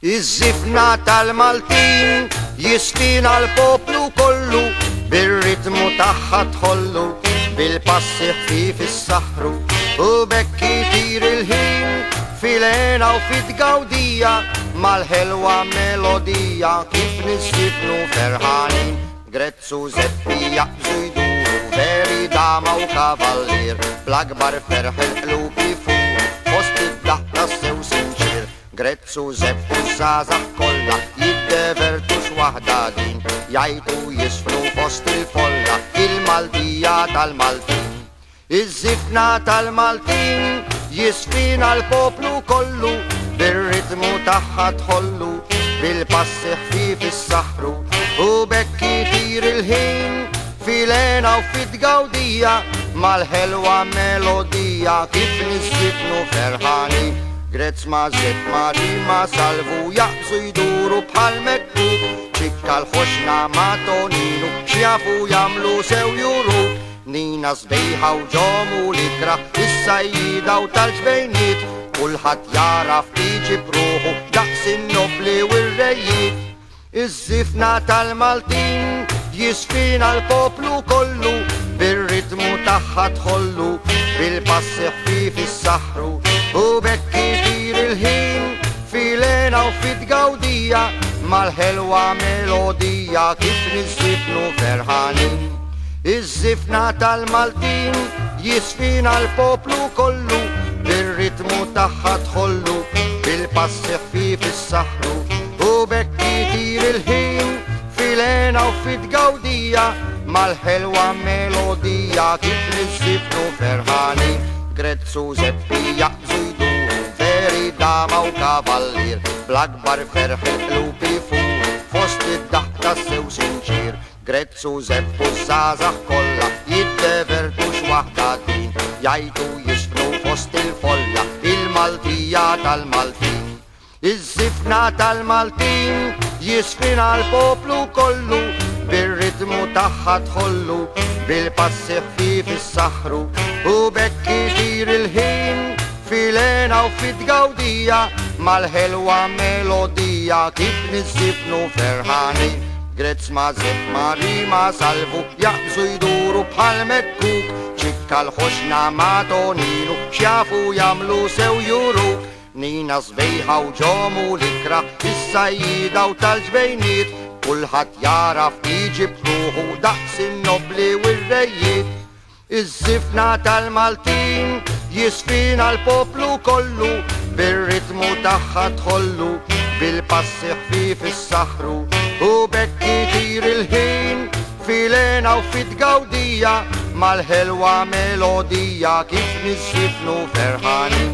Iż-żifna tal-Maltin jisfina l-poplu kollu, bir-ritmu tagħha tħollu, bil-passi ħfief is-saħru, u bekk jitir il-ħin fil-għena u fit-gawdija, mal-ħelwa melodija kif nisfifnu ferħanin. Grezzu Zeppi jaqbżu jduru, veri dama u kavallir, bl-akbar ferħ il-qlub jifur, fost id-daħta sew sinċir. Grezzu Zeppu żgħażagħ kollha jiddevertu x'waħda din, jgħidu jisfru fost il-folla il-Maltija tal-Maltin. Iż-żifna tal-Maltin jisfina l-poplu kollu, bir-ritmu tagħha tħollu, bil-passi ħfief is-saħru, u bekk jitir il-ħin fil-għena u fit-gawdija, mal-ħelwa melodija kif nisfifnu ferħanin. Grezz ma Zepp ma Rima salvu jaqbżu jduru bħal mekkub, ċikka l-ħoxna ma Toninu xjafu jamlu sew juru. Nina sbejħa u ġomu l-ikra is-sajjida u tal-ġbejniet, kulħadd jaraf tiġi pruħu daqs in-nobli u r-rejjiet. Iż-żifna tal-Maltin jisfina l-poplu kollu, bir-ritmu tagħha tħollu, bil-passi ħfief is-saħru, u bekk jitir il-ħin fil-għena u fit-gawdija, mal-ħelwa melodija kif nisfifnu ferħanin. Iż-żifna tal-Maltin jisfina l-poplu kollu, bir-ritmu tagħha tħollu, bil-passi ħfief is-saħru, u bekk jitir il-ħin fil-għena u fit-gawdija, mal-ħelwa melodija kif nisfifnu ferħanin. Grezzu Zeppi jaqbżu jduru, veri dama u kavallir, bl-akbar ferħ il-qlub jifur, fost id-daħta sew sinċir. Grezzu Zeppu żgħażagħ kollha jiddevertu x'waħda din, jgħidu jisfnu fost il-folla il-Maltija tal-Maltin. Iż-żifna tal-Maltin jisfina l-poplu kollu, bir-ritmu tagħha tħollu, bil-passi ħfief is-saħru, u bekk jitir il-ħin fil-għena u fit-gawdija, mal-ħelwa melodija kif nisfifnu ferħanin. Grezz ma Zepp ma Rima salvu jaqbżu jduru bħal mekkub, ċikka l-ħoxna ma Toninu xjafu jamlu sew juru. Nina sbejħa u ġomu l-ikra is-sajjida u tal-ġbejniet, kulħadd jaraf tiġi pruħu daqs in-nobli u r-rejjiet. Iż-żifna tal-Maltin jisfina l-poplu kollu, bir-ritmu tagħha tħollu, bil-passi ħfief is-saħru, u bekk jitir il-ħin fil-għena u fit-gawdija, mal-ħelwa melodija kif nisfifnu ferħanin.